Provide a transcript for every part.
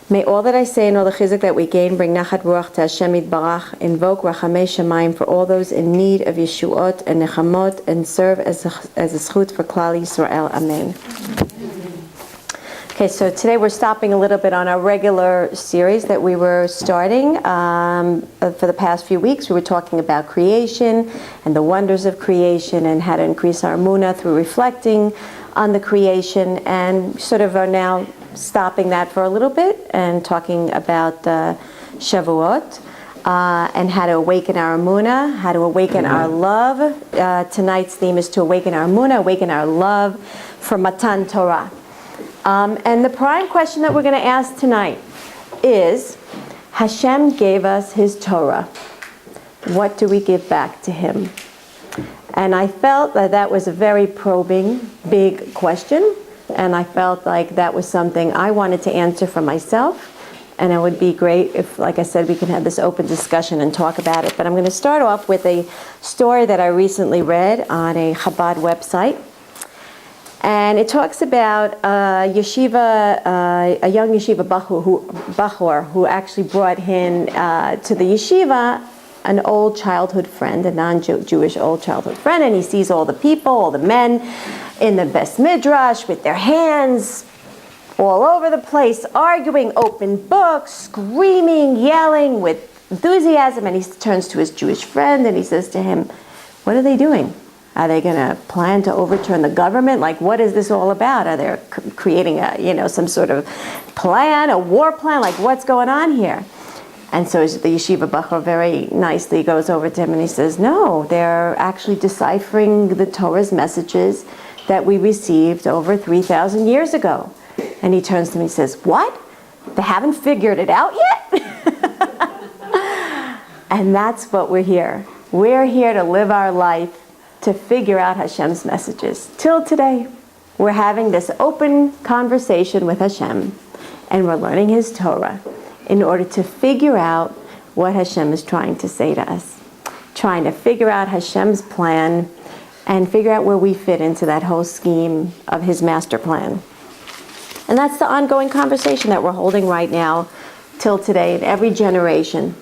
May all that I say and all the chizuk that we gain bring nachat ruach to Hashem Yitbarach, invoke rachamei shamayim for all those in need of yeshuot and nechamot, and serve as a zchut for Klal Yisrael. Amen. Okay, so today we're stopping a little bit on our regular series that we were starting for the past few weeks. We were talking about creation and the wonders of creation and how to increase our Emuna through reflecting on the creation, and sort of are now stopping that for a little bit and talking about Shavuot and how to awaken our Emuna, how to awaken our love. Tonight's theme is to awaken our Emuna, awaken our love for Matan Torah. And the prime question that we're going to ask tonight is, Hashem gave us His Torah. What do we give back to Him? And I felt that that was a very probing, big question. And I felt like that was something I wanted to answer for myself. And it would be great if, like I said, we can have this open discussion and talk about it. But I'm going to start off with a story that I recently read on a Chabad website. And it talks about a young yeshiva bachur who actually brought in to the yeshiva an old childhood friend, a non-Jewish old childhood friend, and he sees all the people, all the men in the Best Midrash with their hands all over the place, arguing, open books, screaming, yelling with enthusiasm, and he turns to his Jewish friend and he says to him, what are they doing? Are they going to plan to overturn the government? Like, what is this all about? Are they creating some sort of plan, a war plan? Like, what's going on here? And so the yeshiva bachur very nicely goes over to him and he says, no, they're actually deciphering the Torah's messages that we received over 3,000 years ago. And he turns to me and says, what? They haven't figured it out yet? And that's what we're here. We're here to live our life to figure out Hashem's messages. Till today, we're having this open conversation with Hashem, and we're learning His Torah in order to figure out what Hashem is trying to say to us, trying to figure out Hashem's plan and figure out where we fit into that whole scheme of His master plan. And that's the ongoing conversation that we're holding right now till today in every generation,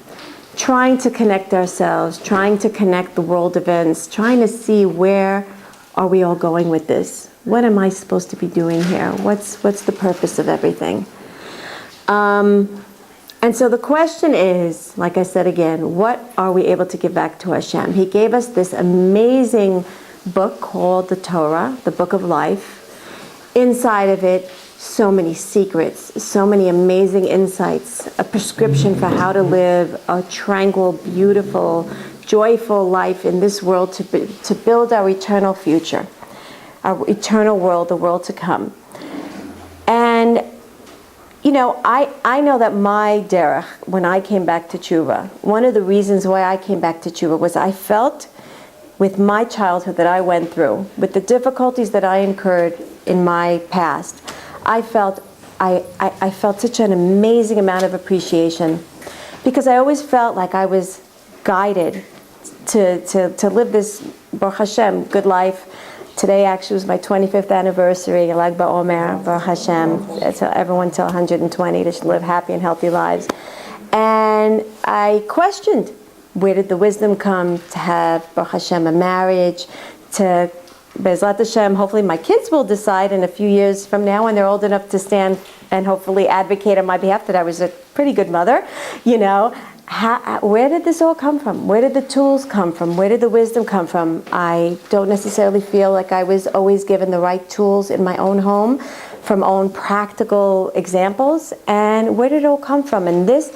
trying to connect ourselves, trying to connect the world events, trying to see where are we all going with this? What am I supposed to be doing here? What's the purpose of everything? And so the question is, like I said again, what are we able to give back to Hashem? He gave us this amazing book called the Torah, the Book of Life. Inside of it, so many secrets, so many amazing insights, a prescription for how to live a tranquil, beautiful, joyful life in this world to build our eternal future, our eternal world, the world to come. And I know that my derech, when I came back to tshuva, one of the reasons why I came back to tshuva was I felt with my childhood that I went through, with the difficulties that I incurred in my past, I felt such an amazing amount of appreciation, because I always felt like I was guided to live this Baruch Hashem good life. Today actually was my 25th anniversary, Lag BaOmer, Baruch Hashem, everyone till 120 to live happy and healthy lives. And I questioned, where did the wisdom come to have Baruch Hashem a marriage, to Bezrat Hashem, hopefully my kids will decide in a few years from now when they're old enough to stand and hopefully advocate on my behalf that I was a pretty good mother, Where did this all come from? Where did the tools come from? Where did the wisdom come from? I don't necessarily feel like I was always given the right tools in my own home from own practical examples. And where did it all come from? And this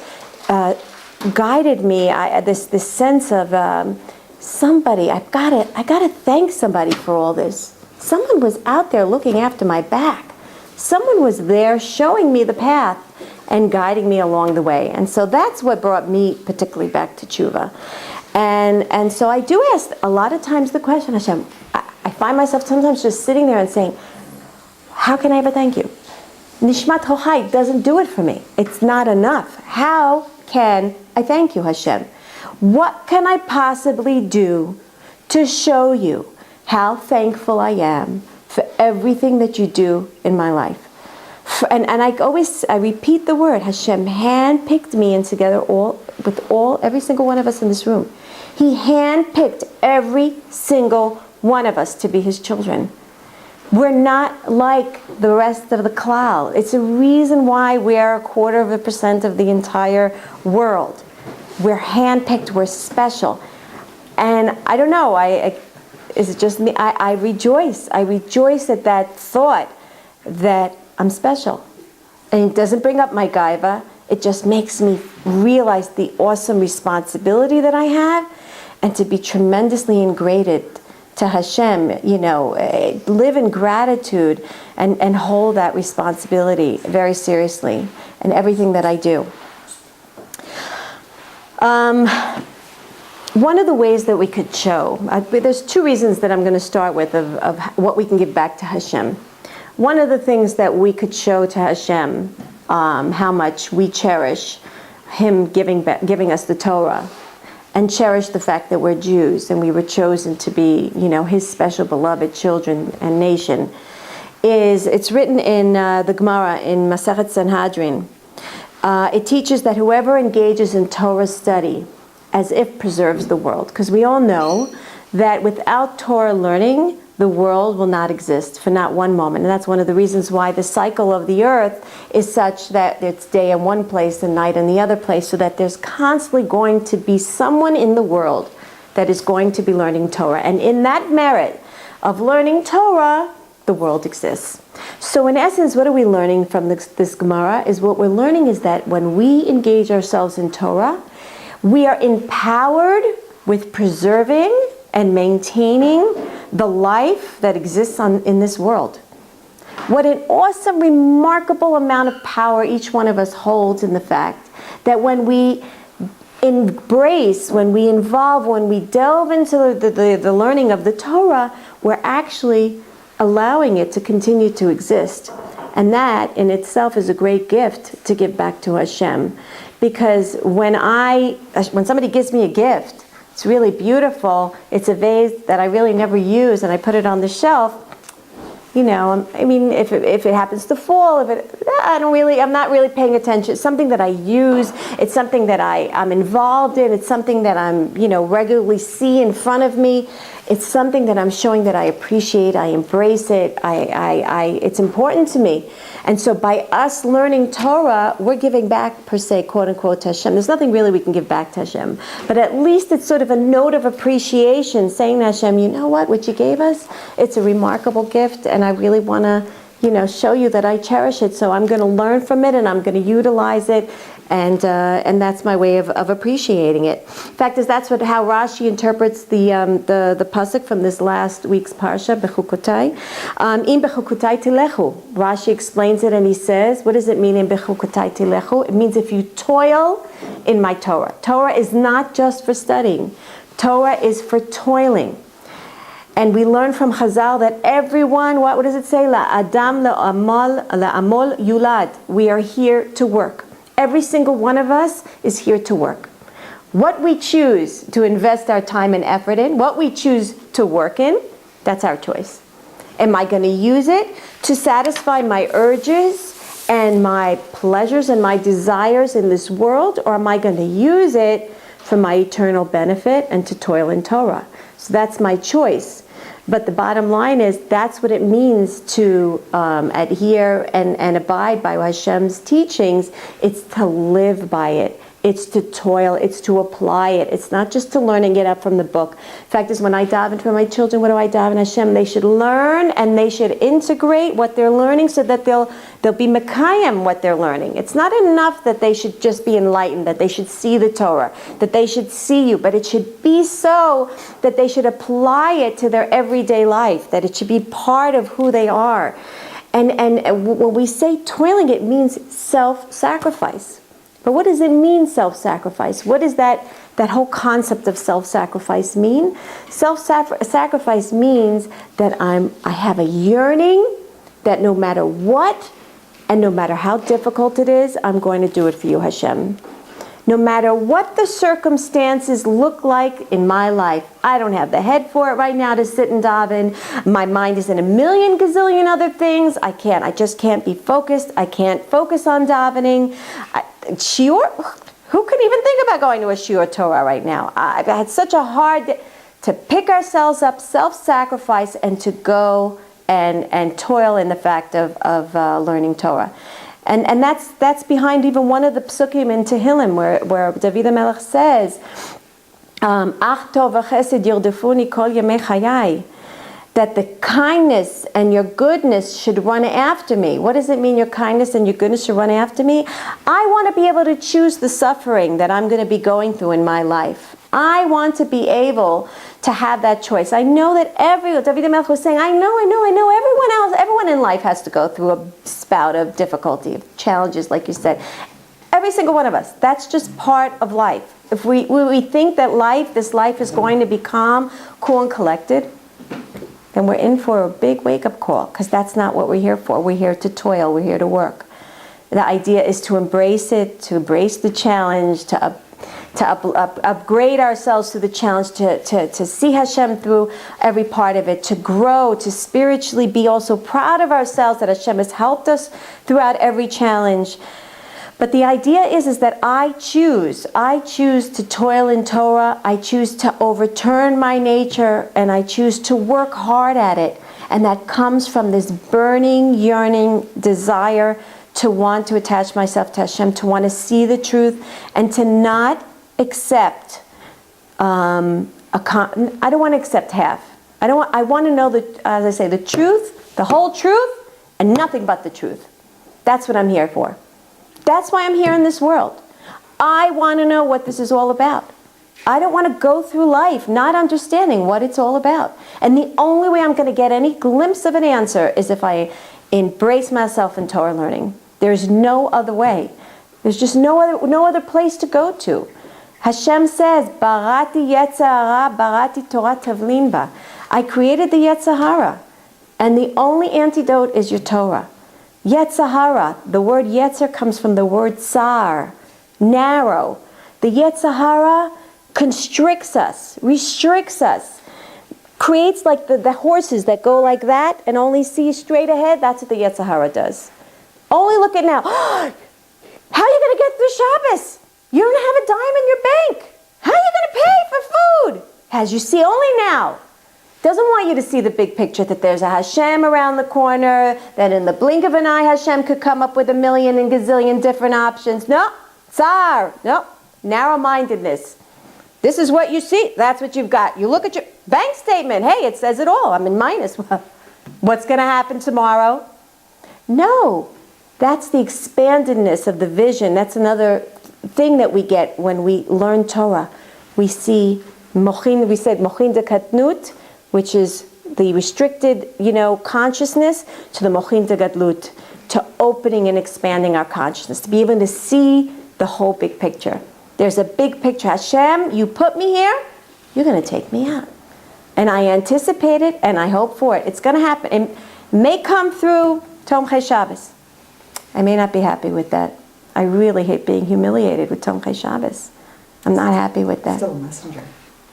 guided me, this sense of somebody, I gotta thank somebody for all this. Someone was out there looking after my back. Someone was there showing me the path and guiding me along the way. And so that's what brought me particularly back to tshuva. And so I do ask a lot of times the question, Hashem, I find myself sometimes just sitting there and saying, how can I ever thank you? Nishmat Hochai doesn't do it for me. It's not enough. How can I thank you, Hashem? What can I possibly do to show you how thankful I am for everything that you do in my life? And I repeat the word, Hashem handpicked me, and together every single one of us in this room. He handpicked every single one of us to be His children. We're not like the rest of the cloud. It's a reason why we are 0.25% of the entire world. We're handpicked, we're special. And I don't know, is it just me? I rejoice. I rejoice at that thought that I'm special. And it doesn't bring up my gaiva. It just makes me realize the awesome responsibility that I have, and to be tremendously ingrateful to Hashem, live in gratitude and hold that responsibility very seriously in everything that I do. One of the ways that we could show, there's two reasons that I'm going to start with of what we can give back to Hashem. One of the things that we could show to Hashem how much we cherish Him giving us the Torah, and cherish the fact that we're Jews and we were chosen to be, His special beloved children and nation, it's written in the Gemara in Masechet Sanhedrin. It teaches that whoever engages in Torah study as if preserves the world. Because we all know that without Torah learning, the world will not exist for not one moment. And that's one of the reasons why the cycle of the earth is such that it's day in one place and night in the other place, so that there's constantly going to be someone in the world that is going to be learning Torah. And in that merit of learning Torah, the world exists. So in essence, what are we learning from this Gemara? What we're learning is that when we engage ourselves in Torah, we are empowered with preserving and maintaining the life that exists in this world. What an awesome, remarkable amount of power each one of us holds in the fact that when we embrace, when we involve, when we delve into the learning of the Torah, we're actually allowing it to continue to exist. And that in itself is a great gift to give back to Hashem. Because when somebody gives me a gift, it's really beautiful, it's a vase that I really never use, and I put it on the shelf, if it happens to fall, I'm not really paying attention. It's something that I use, it's something that I'm involved in, it's something that I'm, regularly see in front of me. It's something that I'm showing that I appreciate, I embrace it, it's important to me. And so by us learning Torah, we're giving back, per se, quote unquote, to Hashem. There's nothing really we can give back to Hashem. But at least it's sort of a note of appreciation, saying to Hashem, you know what you gave us? It's a remarkable gift, and I really want to, show you that I cherish it. So I'm going to learn from it, and I'm going to utilize it. And that's my way of appreciating it. In fact, that's how Rashi interprets the pasuk from this last week's parsha, Bechukotai. In Bechukotai tilechu. Rashi explains it, and he says, what does it mean in Bechukotai tilechu? It means if you toil in my Torah. Torah is not just for studying. Torah is for toiling. And we learn from Chazal that everyone, what does it say? La adam la'amol yulad. We are here to work. Every single one of us is here to work. What we choose to invest our time and effort in, what we choose to work in, that's our choice. Am I going to use it to satisfy my urges and my pleasures and my desires in this world, or am I going to use it for my eternal benefit and to toil in Torah? So that's my choice. But the bottom line is that's what it means to adhere and abide by Hashem's teachings. It's to live by it. It's to toil. It's to apply it. It's not just to learn and get up from the book. The fact is, when I daven for my children, what do I daven Hashem? They should learn and they should integrate what they're learning so that they'll be mekayem what they're learning. It's not enough that they should just be enlightened, that they should see the Torah, that they should see you, but it should be so that they should apply it to their everyday life, that it should be part of who they are. And when we say toiling, it means self-sacrifice. But what does it mean, self-sacrifice? What does that whole concept of self-sacrifice mean? Self-sacrifice means that I have a yearning that no matter what and no matter how difficult it is, I'm going to do it for you, Hashem. No matter what the circumstances look like in my life, I don't have the head for it right now to sit and daven. My mind is in a million gazillion other things. I just can't be focused. I can't focus on davening. Shiur, who can even think about going to a shiur Torah right now? I've had such a hard day to pick ourselves up, self-sacrifice, and to go and toil in the fact of learning Torah. And that's behind even one of the psukim in Tehillim where David HaMelech says, Ach tov v'chesed yirdefuni kol yemei chayai, that the kindness and your goodness should run after me. What does it mean, your kindness and your goodness should run after me? I want to be able to choose the suffering that I'm going to be going through in my life. I want to be able to have that choice. I know that David HaMelech was saying, I know, everyone in life has to go through a spout of difficulty, of challenges, like you said. Every single one of us. That's just part of life. If we think that this life is going to be calm, cool, and collected, then we're in for a big wake-up call, because that's not what we're here for. We're here to toil. We're here to work. The idea is to embrace it, to embrace the challenge, to upgrade ourselves to the challenge, to see Hashem through every part of it, to grow, to spiritually be also proud of ourselves that Hashem has helped us throughout every challenge. But the idea is that I choose to toil in Torah, I choose to overturn my nature, and I choose to work hard at it. And that comes from this burning, yearning desire to want to attach myself to Hashem, to want to see the truth, and to not accept, I don't want to accept half. I want to know, as I say, the truth, the whole truth, and nothing but the truth. That's what I'm here for. That's why I'm here in this world. I want to know what this is all about. I don't want to go through life not understanding what it's all about. And the only way I'm going to get any glimpse of an answer is if I embrace myself in Torah learning. There's no other way. There's just no other place to go to. Hashem says, Barati Yetzer Hara, Barati Torah Tavlin Ba. I created the Yetzer Hara, and the only antidote is your Torah. Yetzer Hara, the word Yetzer comes from the word Tsar, narrow. The Yetzer Hara constricts us, restricts us, creates like the horses that go like that and only see straight ahead. That's what the Yetzer Hara does. Only look at now. How are you going to get through Shabbos? You don't have a dime in your bank. How are you going to pay for food? As you see only now. Doesn't want you to see the big picture, that there's a Hashem around the corner, that in the blink of an eye Hashem could come up with a million and gazillion different options. No, Tsar. No, narrow-mindedness. This is what you see. That's what you've got. You look at your bank statement. Hey, it says it all. I'm in minus. What's going to happen tomorrow? No. That's the expandedness of the vision. That's another thing that we get when we learn Torah. We see mochin, we said mochin de katnut, which is the restricted, consciousness, to the mochin de gadlut, to opening and expanding our consciousness, to be able to see the whole big picture. There's a big picture. Hashem, you put me here, you're going to take me out. And I anticipate it, and I hope for it. It's going to happen. It may come through Tomchei Shabbos. I may not be happy with that. I really hate being humiliated with Tomchei Shabbos. I'm not happy with that. Still a messenger.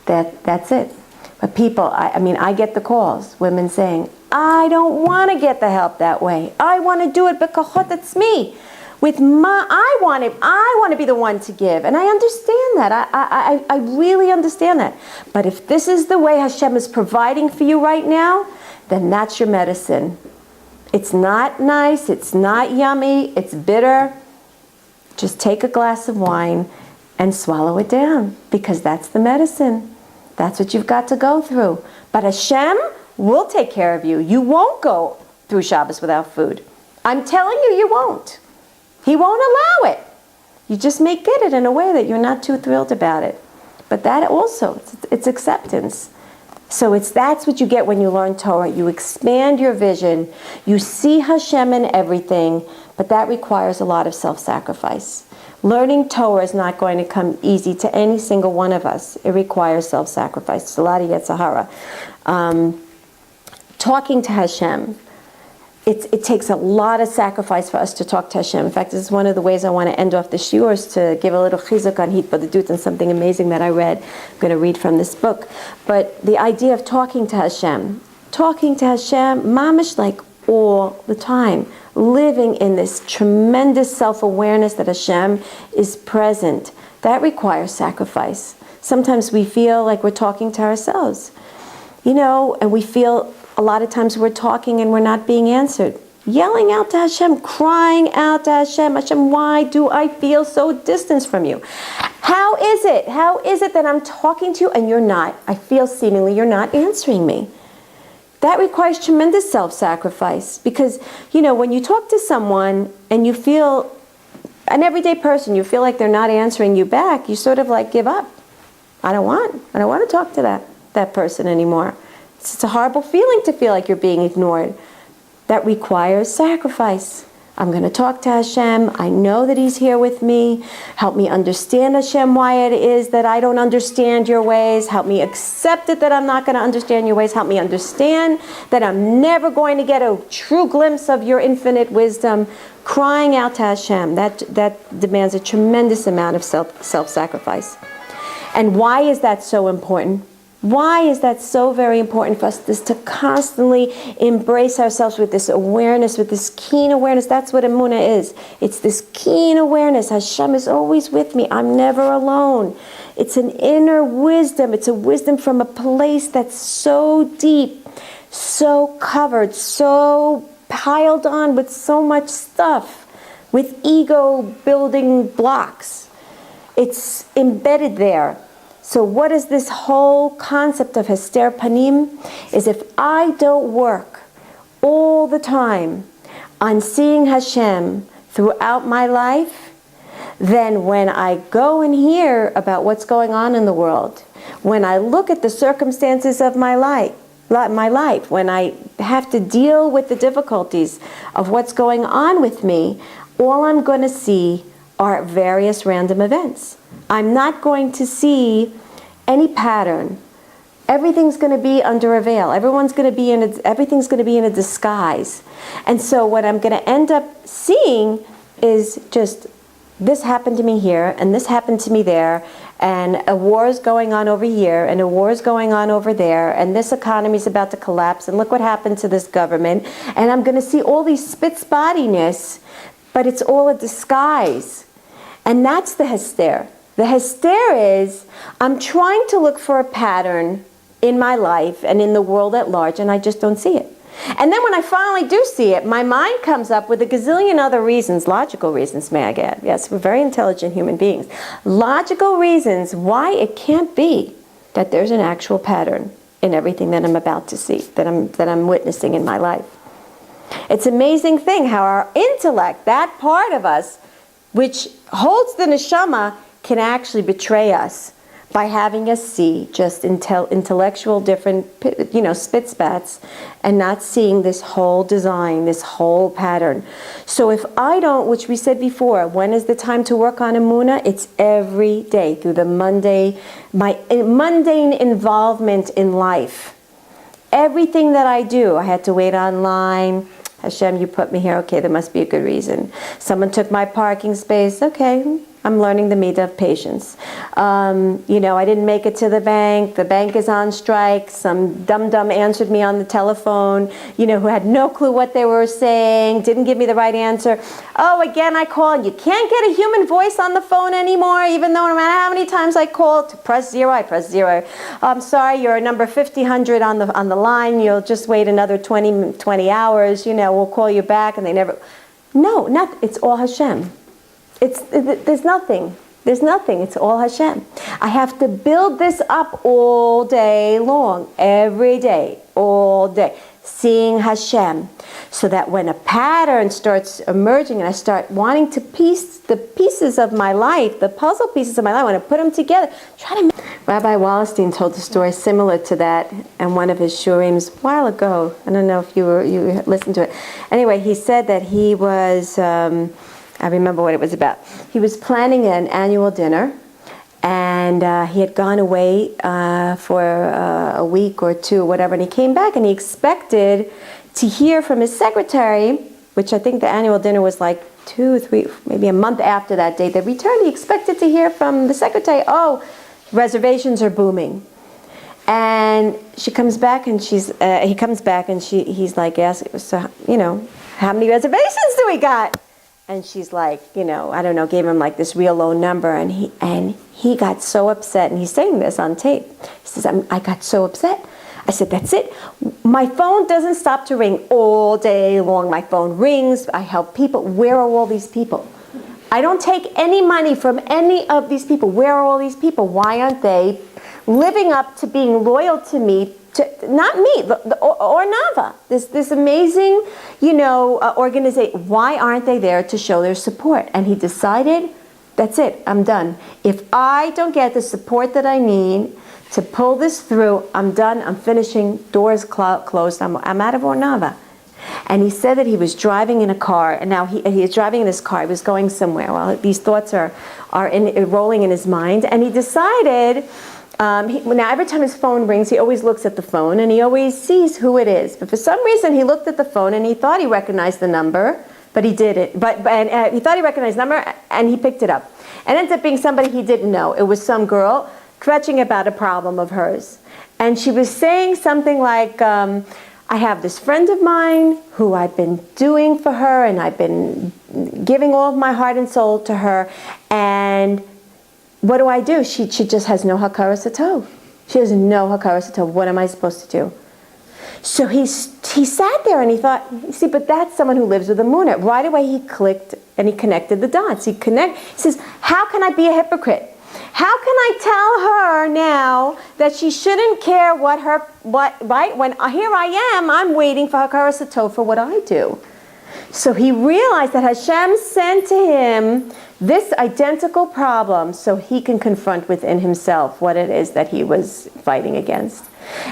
That's it. But people, I get the calls, women saying, I don't want to get the help that way. I want to do it b'kochot atzmi. I want to be the one to give. And I understand that. I really understand that. But if this is the way Hashem is providing for you right now, then that's your medicine. It's not nice, it's not yummy, it's bitter. Just take a glass of wine and swallow it down, because that's the medicine. That's what you've got to go through. But Hashem will take care of you. You won't go through Shabbos without food. I'm telling you, you won't. He won't allow it. You just may get it in a way that you're not too thrilled about it. But that also, it's acceptance. So that's what you get when you learn Torah. You expand your vision. You see Hashem in everything, but that requires a lot of self-sacrifice. Learning Torah is not going to come easy to any single one of us. It requires self-sacrifice. It's a lot of Yetzer Hara. Talking to Hashem, it takes a lot of sacrifice for us to talk to Hashem. In fact, this is one of the ways I want to end off the shiurs, to give a little chizuk on Hitbodedut and something amazing that I read. I'm going to read from this book. But the idea of talking to Hashem, mamish, like all the time, living in this tremendous self-awareness that Hashem is present, that requires sacrifice. Sometimes we feel like we're talking to ourselves, and we feel a lot of times we're talking and we're not being answered. Yelling out to Hashem, crying out to Hashem, Hashem, why do I feel so distant from you? How is it that I'm talking to you and you're not? I feel seemingly you're not answering me. That requires tremendous self-sacrifice, because, when you talk to someone and you feel, an everyday person, you feel like they're not answering you back, you sort of like give up. I don't want to talk to that person anymore. It's a horrible feeling to feel like you're being ignored. That requires sacrifice. I'm going to talk to Hashem. I know that He's here with me. Help me understand, Hashem, why it is that I don't understand your ways. Help me accept it that I'm not going to understand your ways. Help me understand that I'm never going to get a true glimpse of your infinite wisdom. Crying out to Hashem, that demands a tremendous amount of self-sacrifice. And why is that so important? Why is that so very important for us, to constantly embrace ourselves with this awareness, with this keen awareness? That's what Emuna is. It's this keen awareness. Hashem is always with me. I'm never alone. It's an inner wisdom. It's a wisdom from a place that's so deep, so covered, so piled on with so much stuff, with ego building blocks. It's embedded there. So what is this whole concept of Hester Panim? Is if I don't work all the time on seeing Hashem throughout my life, then when I go and hear about what's going on in the world, when I look at the circumstances of my life, when I have to deal with the difficulties of what's going on with me, all I'm going to see are various random events. I'm not going to see any pattern. Everything's going to be under a veil. Everything's going to be in a disguise. And so what I'm going to end up seeing is just, this happened to me here, and this happened to me there, and a war is going on over here, and a war is going on over there, and this economy is about to collapse, and look what happened to this government. And I'm going to see all these spitz-spottiness, but it's all a disguise. And that's the Hester. The Hester is, I'm trying to look for a pattern in my life and in the world at large, and I just don't see it. And then when I finally do see it, my mind comes up with a gazillion other reasons, logical reasons, may I add. Yes, we're very intelligent human beings. Logical reasons why it can't be that there's an actual pattern in everything that I'm about to see, that I'm witnessing in my life. It's an amazing thing how our intellect, that part of us, which holds the neshama, can actually betray us by having us see just intellectual different, spit-spats, and not seeing this whole design, this whole pattern. So if I don't, which we said before, when is the time to work on Emuna? It's every day through the mundane involvement in life. Everything that I do, I had to wait online. Hashem, you put me here. Okay, there must be a good reason. Someone took my parking space. Okay, I'm learning the midah of patience. I didn't make it to the bank. The bank is on strike. Some dum-dum answered me on the telephone, who had no clue what they were saying, didn't give me the right answer. Oh, again, I call, and you can't get a human voice on the phone anymore, even though no matter how many times I call, to press zero, I press zero. I'm sorry, you're number 5000 on the line. You'll just wait another 20 hours. We'll call you back, and they never. No, it's all Hashem. There's nothing. It's all Hashem. I have to build this up all day long, every day, all day, seeing Hashem, so that when a pattern starts emerging and I start wanting to piece the pieces of my life, the puzzle pieces of my life, when I put them together, Rabbi Wallerstein told a story similar to that in one of his shurim a while ago. I don't know if you listened to it. Anyway, he said that he was. I remember what it was about. He was planning an annual dinner, and he had gone away for a week or two, whatever, and he came back and he expected to hear from his secretary, which I think the annual dinner was like 2, 3, maybe a month after that date they returned. He expected to hear from the secretary, oh, reservations are booming. And she comes back and he comes back and he's like, yes, so, you know, how many reservations do we got? And she's like, you know, I don't know, gave him like this real low number, and he got so upset, and he's saying this on tape. He says, I got so upset. I said, that's it. My phone doesn't stop to ring all day long. My phone rings. I help people. Where are all these people? I don't take any money from any of these people. Where are all these people? Why aren't they living up to being loyal to me? Not me, or Nava. This amazing, you know, organization. Why aren't they there to show their support? And he decided, that's it. I'm done. If I don't get the support that I need to pull this through, I'm done. I'm finishing. Doors closed. I'm out of Ornava. And he said that he was driving in a car, and now he is driving in his car. He was going somewhere. Well, these thoughts are rolling in his mind, and he decided. Now every time his phone rings, he always looks at the phone, and he always sees who it is. But for some reason, he looked at the phone, and he thought he recognized the number, but he didn't. But he thought he recognized the number, and he picked it up. And it ended up being somebody he didn't know. It was some girl kvetching about a problem of hers. And she was saying something like, I have this friend of mine who I've been doing for her, and I've been giving all of my heart and soul to her, and what do? She just has no hakara satov. She has no hakara satov. What am I supposed to do? So he sat there and he thought, see, but that's someone who lives with Emuna. Right away he clicked and he connected the dots. He says, how can I be a hypocrite? How can I tell her now that she shouldn't care right? When here I am, I'm waiting for hakara satov for what I do. So he realized that Hashem sent to him this identical problem so he can confront within himself what it is that he was fighting against.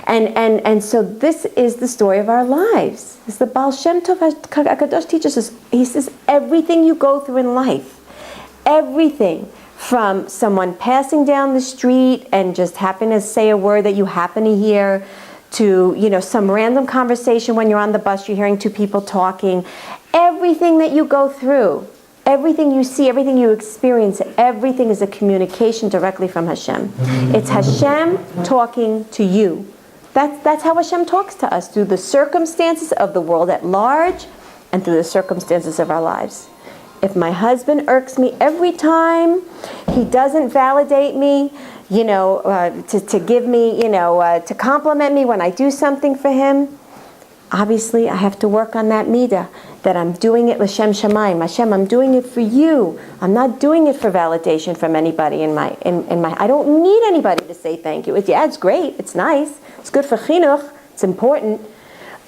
And so this is the story of our lives. This is the Baal Shem Tov HaKadosh teaches us. He says everything you go through in life, everything from someone passing down the street and just happen to say a word that you happen to hear, to, you know, some random conversation when you're on the bus, you're hearing two people talking. Everything that you go through, everything you see, everything you experience, everything is a communication directly from Hashem. It's Hashem talking to you. That's how Hashem talks to us, through the circumstances of the world at large and through the circumstances of our lives. If my husband irks me every time, he doesn't validate me, you know, to give me, you know, to compliment me when I do something for him, obviously I have to work on that midah, that I'm doing it l'shem shamayim. Hashem, I'm doing it for you. I'm not doing it for validation from anybody in my. I don't need anybody to say thank you. Yeah, it's great. It's nice. It's good for chinuch. It's important.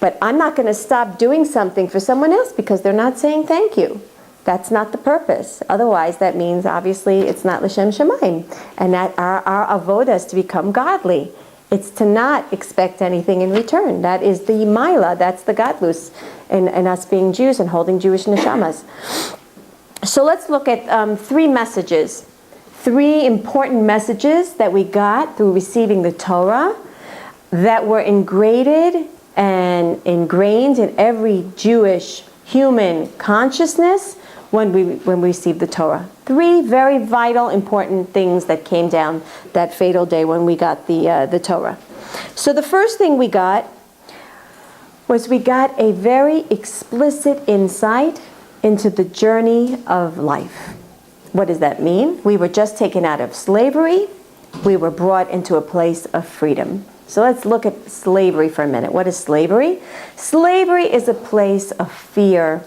But I'm not going to stop doing something for someone else because they're not saying thank you. That's not the purpose. Otherwise, that means obviously it's not l'shem shamayim, and that our avodah is to become godly. It's to not expect anything in return. That is the Maila, that's the Gadlus, in us being Jews and holding Jewish neshamas. So let's look at 3 messages. 3 important messages that we got through receiving the Torah that were ingrained in every Jewish human consciousness when we received the Torah. 3 very vital, important things that came down that fatal day when we got the Torah. So the first thing we got was we got a very explicit insight into the journey of life. What does that mean? We were just taken out of slavery. We were brought into a place of freedom. So let's look at slavery for a minute. What is slavery? Slavery is a place of fear,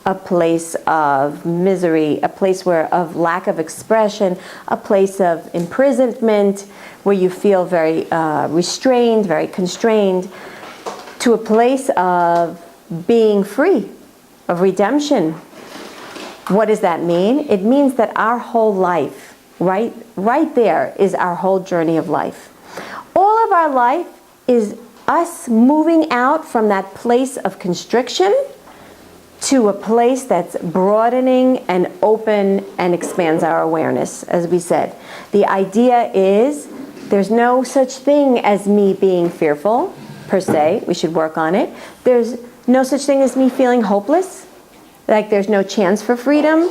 a place of misery, a place of lack of expression, a place of imprisonment where you feel very restrained, very constrained, to a place of being free, of redemption. What does that mean? It means that our whole life, right there, is our whole journey of life. All of our life is us moving out from that place of constriction to a place that's broadening and open and expands our awareness, as we said. The idea is there's no such thing as me being fearful, per se. We should work on it. There's No such thing as me feeling hopeless, like there's no chance for freedom,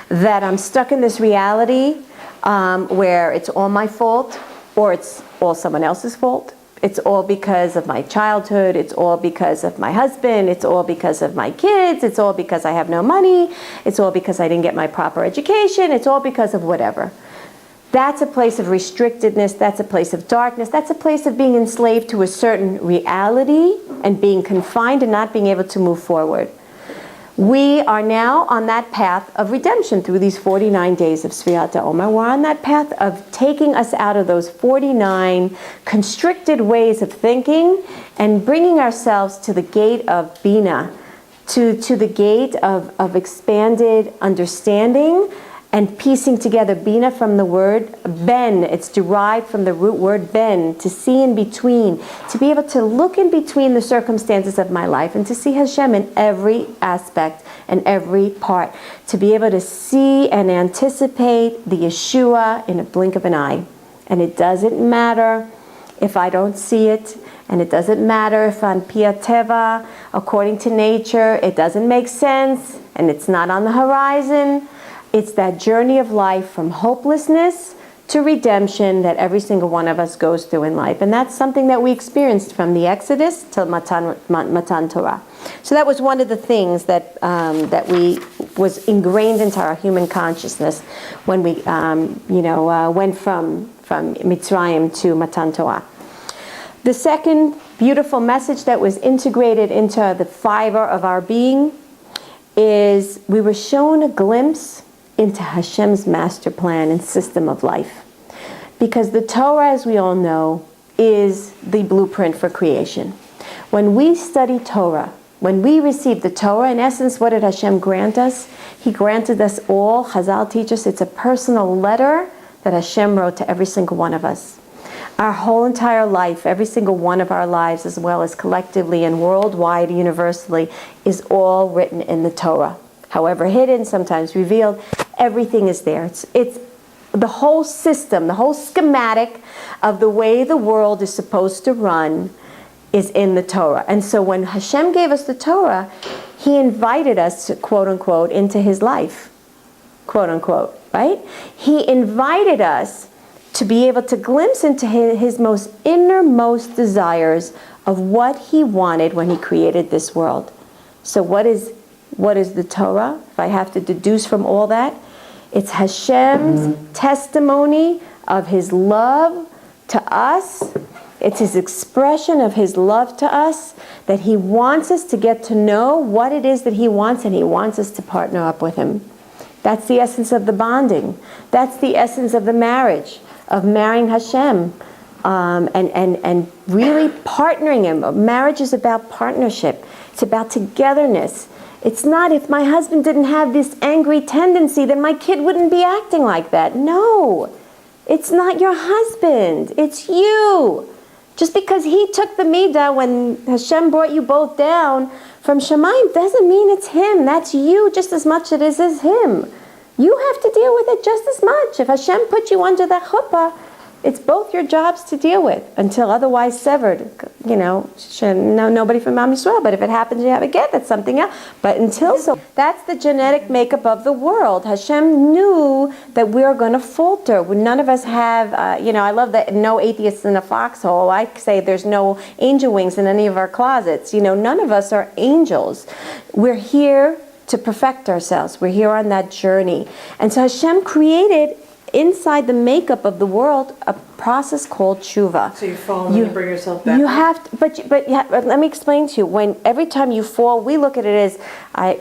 that I'm stuck in this reality where it's all my fault or it's all someone else's fault. It's all because of my childhood. It's all because of my husband. It's all because of my kids. It's all because I have no money. It's all because I didn't get my proper education. It's all because of whatever. That's a place of restrictedness. That's a place of darkness. That's a place of being enslaved to a certain reality and being confined and not being able to move forward. We are now on that path of redemption through these 49 days of Sfiyat Omer. We're on that path of taking us out of those 49 constricted ways of thinking and bringing ourselves to the gate of Bina, to the gate of expanded understanding and piecing together Bina from the word ben. It's derived from the root word ben, to see in between, to be able to look in between the circumstances of my life and to see Hashem in every aspect and every part, to be able to see and anticipate the Yeshua in a blink of an eye. And it doesn't matter if I don't see it, and it doesn't matter if on Pia Teva, according to nature, it doesn't make sense, and it's not on the horizon. It's that journey of life from hopelessness to redemption that every single one of us goes through in life. And that's something that we experienced from the Exodus to Matan Torah. So that was one of the things that was ingrained into our human consciousness when we went from Mitzrayim to Matan Torah. The second beautiful message that was integrated into the fiber of our being is we were shown a glimpse into Hashem's master plan and system of life. Because the Torah, as we all know, is the blueprint for creation. When we study Torah, when we receive the Torah, in essence, what did Hashem grant us? He granted us all, Chazal teach us, it's a personal letter that Hashem wrote to every single one of us. Our whole entire life, every single one of our lives, as well as collectively and worldwide, universally, is all written in the Torah. However hidden, sometimes revealed, everything is there. It's the whole system, the whole schematic of the way the world is supposed to run is in the Torah. And so when Hashem gave us the Torah, He invited us, quote unquote, into His life, quote unquote, right? He invited us to be able to glimpse into his most innermost desires of what He wanted when He created this world. So what is the Torah? If I have to deduce from all that, it's Hashem's testimony of His love to us. It's His expression of His love to us, that He wants us to get to know what it is that He wants, and He wants us to partner up with Him. That's the essence of the bonding. That's the essence of the marriage, of marrying Hashem, and really partnering Him. Marriage is about partnership. It's about togetherness. It's not, if my husband didn't have this angry tendency, then my kid wouldn't be acting like that. No, it's not your husband. It's you. Just because he took the midah when Hashem brought you both down from Shemayim doesn't mean it's him. That's you just as much as it is him. You have to deal with it just as much. If Hashem put you under that chuppah, it's both your jobs to deal with until otherwise severed. You know, nobody from Am Yisrael, but if it happens you have a get, that's something else. But until so, that's the genetic makeup of the world. Hashem knew that we are going to falter. None of us have, I love that no atheists in a foxhole. I say there's no angel wings in any of our closets. None of us are angels. We're here to perfect ourselves. We're here on that journey. And so Hashem created inside the makeup of the world a process called tshuva. So you fall and you bring yourself back. You have to, but let me explain to you. Every time you fall, we look at it as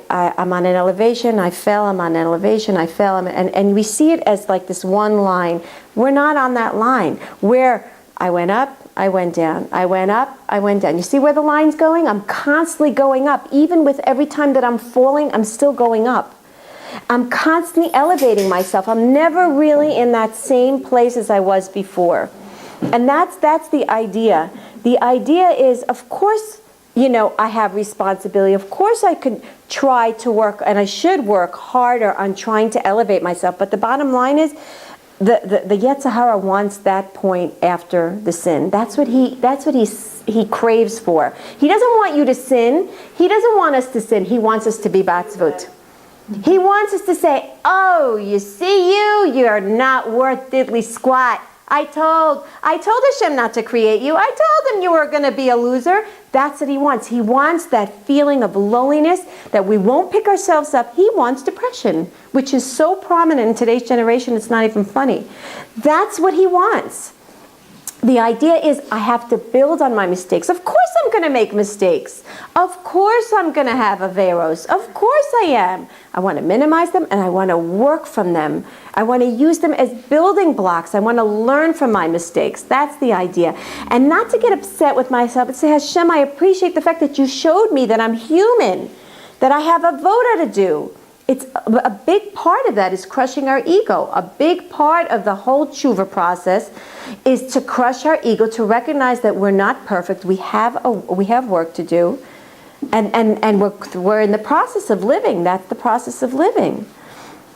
I'm on an elevation, I fell, I'm on an elevation, I fell, and we see it as like this one line. We're not on that line. Where I went up, I went down. I went up, I went down. You see where the line's going? I'm constantly going up. Even with every time that I'm falling, I'm still going up. I'm constantly elevating myself. I'm never really in that same place as I was before. And that's the idea. The idea is, of course, I have responsibility. Of course I could try to work, and I should work harder on trying to elevate myself. But the bottom line is, the Yetzer Hara wants that point after the sin. That's what he craves for. He doesn't want you to sin. He doesn't want us to sin. He wants us to be batzvut. He wants us to say, oh, you see you're not worth diddly squat. I told Hashem not to create you. I told him you were going to be a loser. That's what he wants. He wants that feeling of loneliness, that we won't pick ourselves up. He wants depression, which is so prominent in today's generation, it's not even funny. That's what he wants. The idea is I have to build on my mistakes. Of course I'm going to make mistakes. Of course I'm going to have averos. Of course I am. I want to minimize them and I want to work from them. I want to use them as building blocks. I want to learn from my mistakes. That's the idea. And not to get upset with myself and say, Hashem, I appreciate the fact that you showed me that I'm human, that I have a voda to do. It's a big part of that is crushing our ego. A big part of the whole tshuva process is to crush our ego, to recognize that we're not perfect. We have work to do, and we're in the process of living. That's the process of living.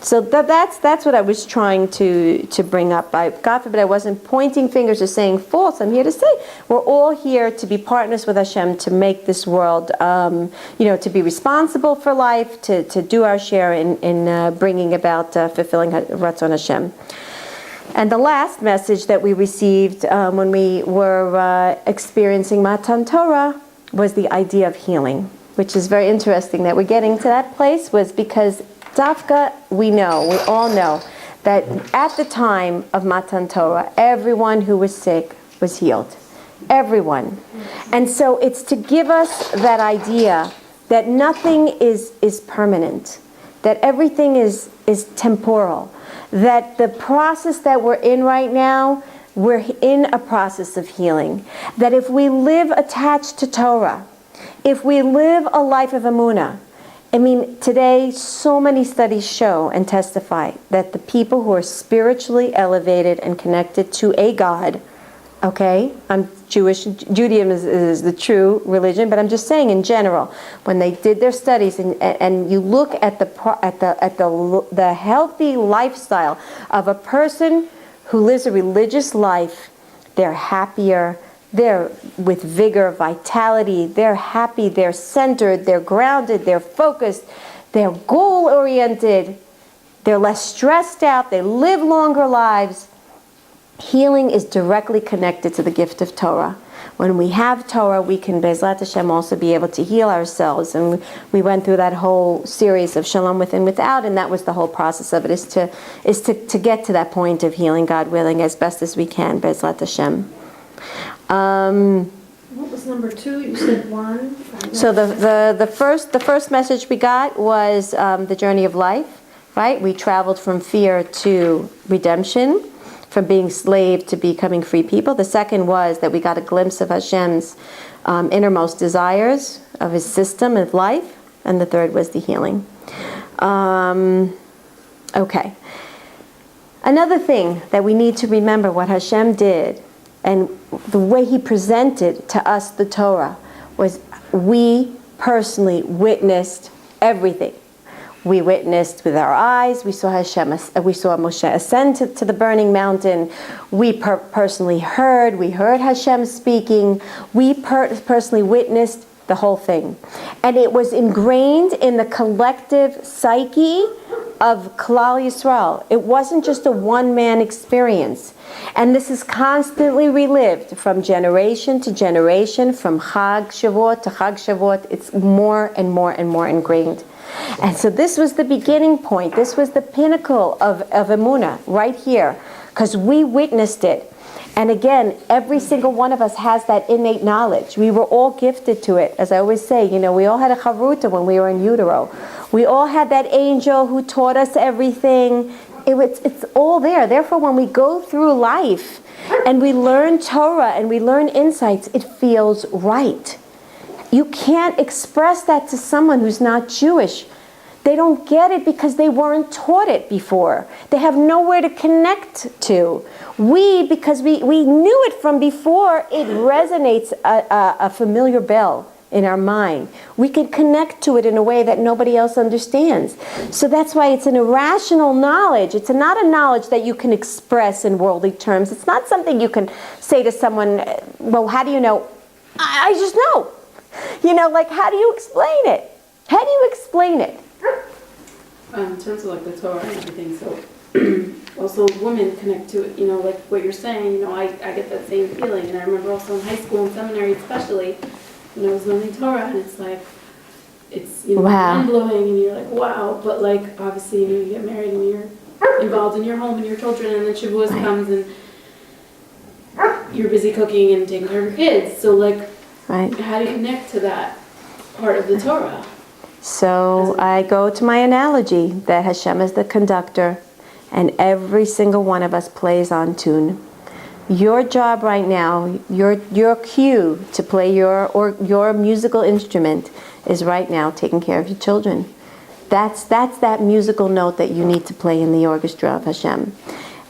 So that's what I was trying to bring up. God forbid I wasn't pointing fingers or saying false. I'm here to say we're all here to be partners with Hashem to make this world, to be responsible for life, to do our share in bringing about fulfilling Ratzon Hashem. And the last message that we received when we were experiencing Matan Torah was the idea of healing, which is very interesting that we're getting to that place, was because Dafka, we all know, that at the time of Matan Torah, everyone who was sick was healed. Everyone. And so it's to give us that idea that nothing is permanent, that everything is temporal, that the process that we're in right now, we're in a process of healing. That if we live attached to Torah, if we live a life of Emuna, I mean, today so many studies show and testify that the people who are spiritually elevated and connected to a God, okay, I'm Jewish, Judaism is the true religion, but I'm just saying in general, when they did their studies and you look at the healthy lifestyle of a person who lives a religious life, they're happier, they're with vigor, vitality, they're happy, they're centered, they're grounded, they're focused, they're goal-oriented, they're less stressed out, they live longer lives. Healing is directly connected to the gift of Torah. When we have Torah, we can, Be'ezrat Hashem, also be able to heal ourselves. And we went through that whole series of Shalom Within, Without, and that was the whole process of it, is to get to that point of healing, God willing, as best as we can, Be'ezrat Hashem. What was number 2? You said 1. So the first message we got was the journey of life, right? We traveled from fear to redemption, from being slave to becoming free people. The second was that we got a glimpse of Hashem's innermost desires, of his system of life. And the third was the healing. Okay. Another thing that we need to remember, what Hashem did, and the way he presented to us the Torah, was we personally witnessed everything. We witnessed with our eyes. We saw Moshe ascend to the burning mountain. We personally heard. We heard Hashem speaking. We personally witnessed the whole thing. And it was ingrained in the collective psyche of Klal Yisrael. It wasn't just a one-man experience. And this is constantly relived from generation to generation, from Chag Shavuot to Chag Shavuot. It's more and more and more ingrained. And so this was the beginning point. This was the pinnacle of Emuna, right here, because we witnessed it. And again, every single one of us has that innate knowledge. We were all gifted to it. As I always say, we all had a chavruta when we were in utero. We all had that angel who taught us everything. It's all there. Therefore, when we go through life and we learn Torah and we learn insights, it feels right. You can't express that to someone who's not Jewish. They don't get it because they weren't taught it before. They have nowhere to connect to. Because we knew it from before, it resonates a familiar bell in our mind. We can connect to it in a way that nobody else understands. So that's why it's an irrational knowledge. It's not a knowledge that you can express in worldly terms. It's not something you can say to someone, well, how do you know? I just know. Like, how do you explain it? How do you explain it? In terms of like the Torah and everything, so also women connect to it, like what you're saying, I get that same feeling. And I remember also in high school and seminary especially, when I was learning Torah, and it's like, it's, Wow. mind-blowing, and you're like, wow, but like, obviously, you get married and you're involved in your home and your children, and then Shavuot comes and you're busy cooking and taking care of your kids, so like, Right. how do you connect to that part of the Torah? So I go to my analogy that Hashem is the conductor and every single one of us plays on tune. Your job right now, your cue to play your musical instrument is right now taking care of your children. That's that musical note that you need to play in the orchestra of Hashem.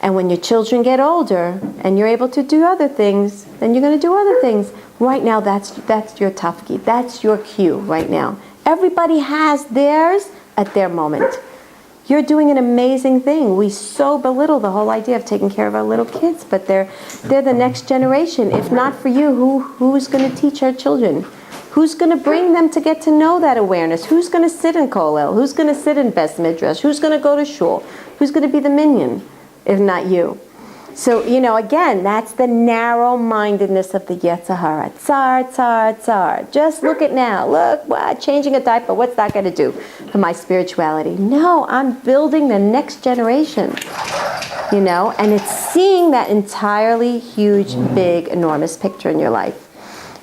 And when your children get older and you're able to do other things, then you're going to do other things. Right now, that's your tafkid. That's your cue right now. Everybody has theirs at their moment. You're doing an amazing thing. We so belittle the whole idea of taking care of our little kids, but they're the next generation. If not for you, who's going to teach our children? Who's going to bring them to get to know that awareness? Who's going to sit in Kollel? Who's going to sit in Beth Midrash? Who's going to go to shul? Who's going to be the minyan, if not you? So, again, that's the narrow-mindedness of the Yetzer Hara. Tsar, tsar, tsar. Just look at now. Look, changing a diaper, what's that going to do for my spirituality? No, I'm building the next generation, and it's seeing that entirely huge, big, enormous picture in your life.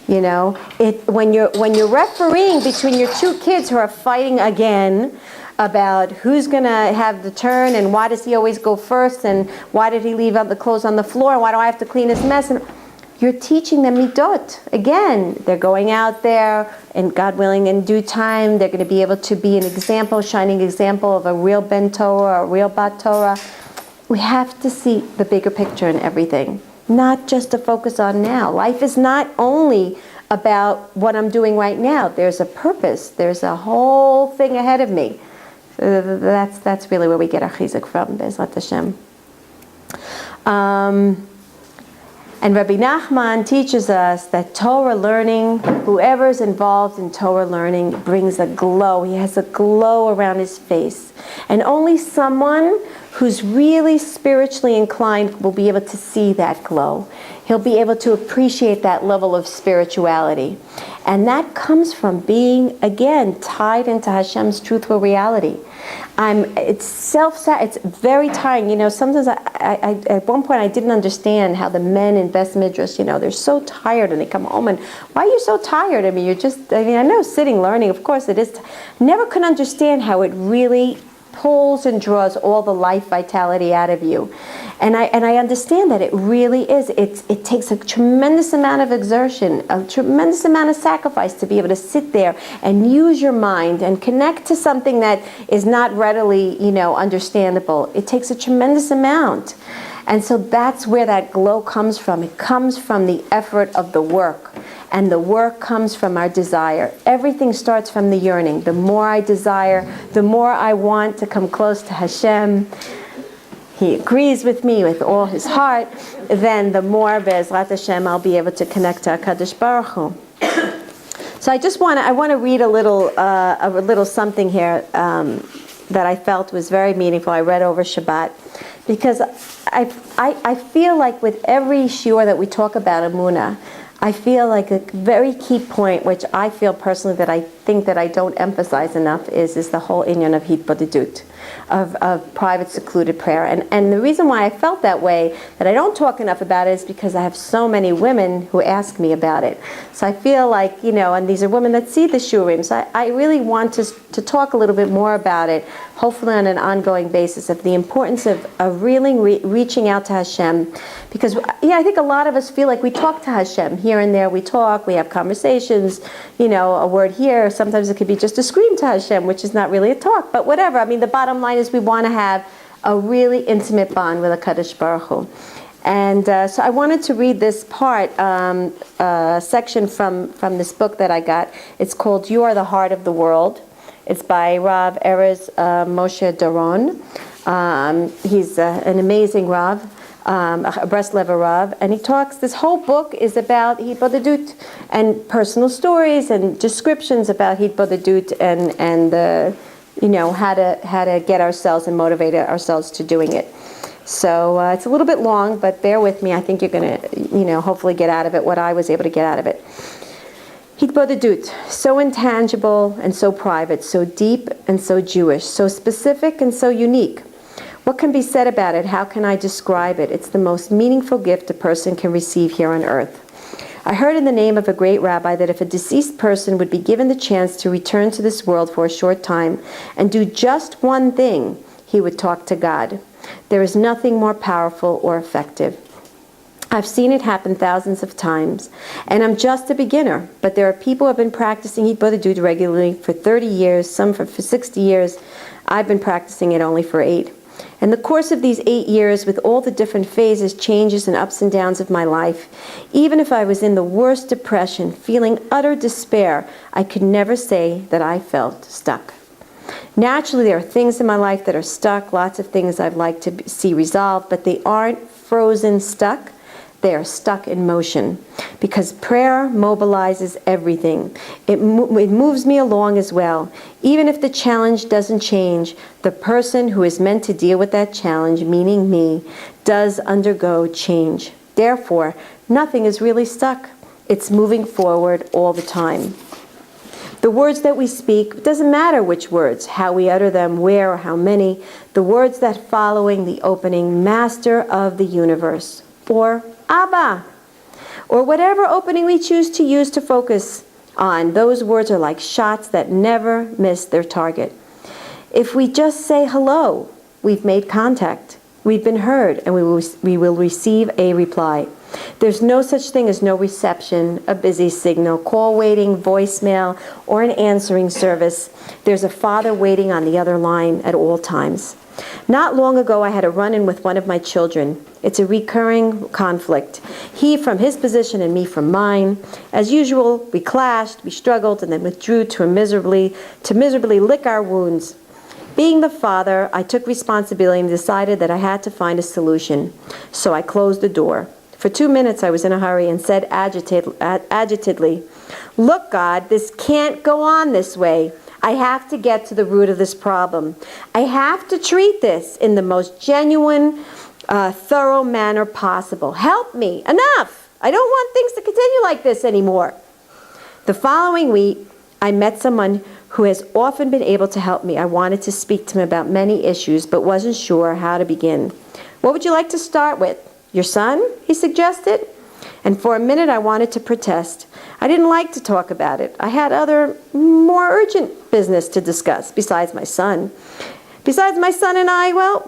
When you're refereeing between your two kids who are fighting again about who's going to have the turn and why does he always go first and why did he leave out the clothes on the floor and why do I have to clean his mess, and you're teaching them midot. Again, they're going out there and God willing in due time they're going to be able to be an example, shining example of a real Ben Torah, a real Bat Torah. We have to see the bigger picture in everything, not just to focus on now. Life is not only about what I'm doing right now. There's a purpose. There's a whole thing ahead of me. That's really where we get our chizuk from, Bezrat Hashem. And Rabbi Nachman teaches us that Torah learning, whoever is involved in Torah learning, brings a glow. He has a glow around his face. And only someone who's really spiritually inclined will be able to see that glow. He'll be able to appreciate that level of spirituality. And that comes from being, again, tied into Hashem's truthful reality. It's very tiring. Sometimes I at one point I didn't understand how the men in Beth Midrash, they're so tired and they come home and, why are you so tired? I know sitting, learning, of course it is. Never could understand how it really pulls and draws all the life vitality out of you. And I understand that it really is. It takes a tremendous amount of exertion, a tremendous amount of sacrifice to be able to sit there and use your mind and connect to something that is not readily, understandable. It takes a tremendous amount. And so that's where that glow comes from. It comes from the effort of the work. And the work comes from our desire. Everything starts from the yearning. The more I desire, the more I want to come close to Hashem. He agrees with me with all his heart. Then the more Be'ezrat Hashem I'll be able to connect to HaKadosh Baruch Hu. So I want to read a little something here that I felt was very meaningful. I read over Shabbat because I feel like with every shiur that we talk about Emuna, I feel like a very key point, which I feel personally that I think that I don't emphasize enough, is the whole inyan of hitbodedut, of private secluded prayer. And the reason why I felt that way, that I don't talk enough about it, is because I have so many women who ask me about it. So I feel like, and these are women that see the shurim, so I really want to talk a little bit more about it, hopefully on an ongoing basis, of the importance of really reaching out to Hashem. Because, I think a lot of us feel like we talk to Hashem. Here and there we talk, we have conversations, a word here. Sometimes it could be just a scream to Hashem, which is not really a talk, but whatever. The bottom line is we want to have a really intimate bond with HaKadosh Baruch Hu. And so I wanted to read this section from this book that I got. It's called You Are the Heart of the World. It's by Rav Erez Moshe Doron. He's an amazing Rav, a Breslever Rav, and he talks, this whole book is about Hitbodedut and personal stories and descriptions about Hitbodedut and how to get ourselves and motivate ourselves to doing it. So it's a little bit long, but bear with me. I think you're going to, hopefully get out of it what I was able to get out of it. Hitbodedut, so intangible and so private, so deep and so Jewish, so specific and so unique. What can be said about it? How can I describe it? It's the most meaningful gift a person can receive here on earth. I heard in the name of a great rabbi that if a deceased person would be given the chance to return to this world for a short time and do just one thing, he would talk to God. There is nothing more powerful or effective. I've seen it happen thousands of times, and I'm just a beginner, but there are people who have been practicing Hitbodedut regularly for 30 years, some for 60 years. I've been practicing it only for 8. In the course of these 8 years, with all the different phases, changes, and ups and downs of my life, even if I was in the worst depression, feeling utter despair, I could never say that I felt stuck. Naturally, there are things in my life that are stuck, lots of things I'd like to see resolved, but they aren't frozen stuck. They are stuck in motion, because prayer mobilizes everything. It moves me along as well. Even if the challenge doesn't change, the person who is meant to deal with that challenge, meaning me, does undergo change. Therefore, nothing is really stuck. It's moving forward all the time. The words that we speak, it doesn't matter which words, how we utter them, where or how many, the words that following the opening, Master of the Universe, or Abba, or whatever opening we choose to use to focus on, those words are like shots that never miss their target. If we just say hello, we've made contact, we've been heard, and we will receive a reply. There's no such thing as no reception, a busy signal, call waiting, voicemail, or an answering service. There's a father waiting on the other line at all times. Not long ago, I had a run-in with one of my children. It's a recurring conflict. He from his position and me from mine. As usual, we clashed, we struggled, and then withdrew to miserably lick our wounds. Being the father, I took responsibility and decided that I had to find a solution. So I closed the door. For 2 minutes, I was in a hurry and said agitedly, "Look, God, this can't go on this way. I have to get to the root of this problem. I have to treat this in the most genuine, thorough manner possible. Help me. Enough. I don't want things to continue like this anymore." The following week, I met someone who has often been able to help me. I wanted to speak to him about many issues, but wasn't sure how to begin. "What would you like to start with? Your son?" he suggested. And for a minute, I wanted to protest. I didn't like to talk about it. I had other, more urgent business to discuss besides my son. Besides my son and I, well,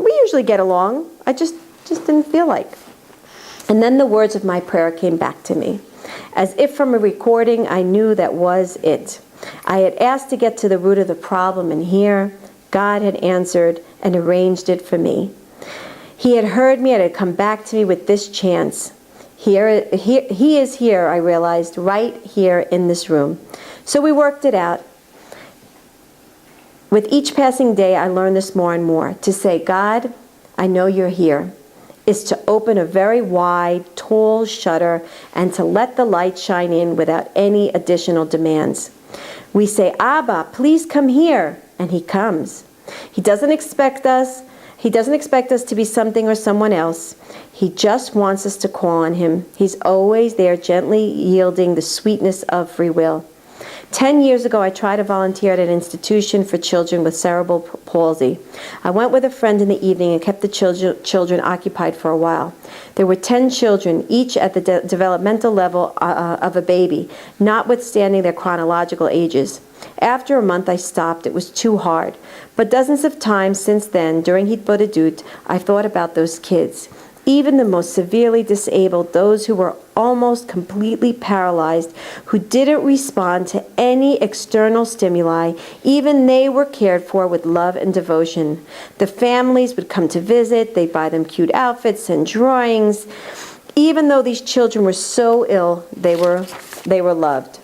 we usually get along. I just didn't feel like. And then the words of my prayer came back to me. As if from a recording, I knew that was it. I had asked to get to the root of the problem, and here, God had answered and arranged it for me. He had heard me and had come back to me with this chance. He is here, I realized, right here in this room. So we worked it out. With each passing day, I learned this more and more. To say, "God, I know you're here," is to open a very wide, tall shutter and to let the light shine in without any additional demands. We say, "Abba, please come here," and he comes. He doesn't expect us to be something or someone else. He just wants us to call on him. He's always there, gently yielding the sweetness of free will. 10 years ago, I tried to volunteer at an institution for children with cerebral palsy. I went with a friend in the evening and kept the children occupied for a while. There were 10 children, each at the developmental level of a baby, notwithstanding their chronological ages. After a month, I stopped. It was too hard. But dozens of times since then, during Hitbodedut, I've thought about those kids. even the most severely disabled, those who were almost completely paralyzed, who didn't respond to any external stimuli, even they were cared for with love and devotion. The families would come to visit, they'd buy them cute outfits and drawings. Even though these children were so ill, they were loved.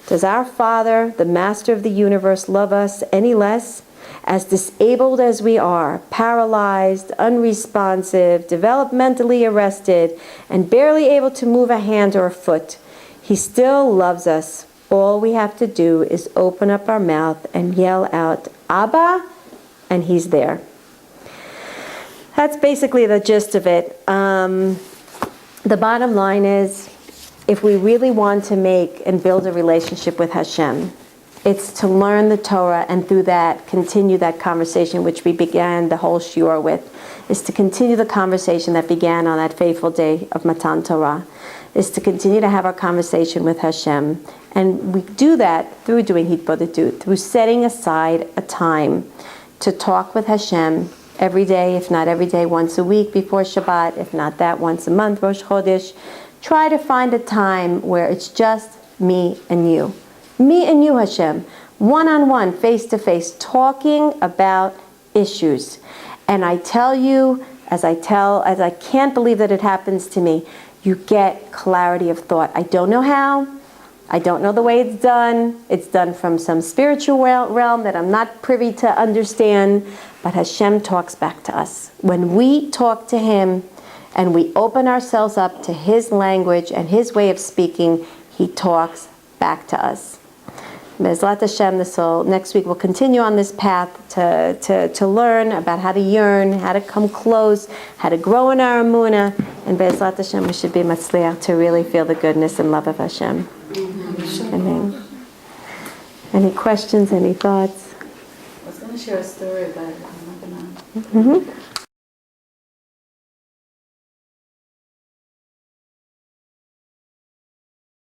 Does our Father, the Master of the universe, love us any less? As disabled as we are, paralyzed, unresponsive, developmentally arrested, and barely able to move a hand or a foot, He still loves us. All we have to do is open up our mouth and yell out, Abba, and He's there. That's basically the gist of it. The bottom line is, if we really want to make and build a relationship with Hashem, it's to learn the Torah and through that continue that conversation which we began the whole shiur with, is to continue the conversation that began on that fateful day of Matan Torah, is to continue to have our conversation with Hashem. And we do that through doing hitbodedut, through setting aside a time to talk with Hashem every day, if not every day, once a week before Shabbat, if not that, once a month, Rosh Chodesh. Try to find a time where it's just me and you. Me and you, Hashem. One-on-one, face-to-face, talking about issues. And I tell you, as I can't believe that it happens to me, you get clarity of thought. I don't know how. I don't know the way it's done. It's done from some spiritual realm that I'm not privy to understand. But Hashem talks back to us. When we talk to Him and we open ourselves up to His language and His way of speaking, He talks back to us. Be'ezrat Hashem, next week we'll continue on this path to learn about how to yearn, how to come close, how to grow in our Emuna, and Be'ezrat Hashem we should be matzliach to really feel the goodness and love of Hashem. Amen. Any questions, any thoughts? I was going to share a story, but I'm not going to.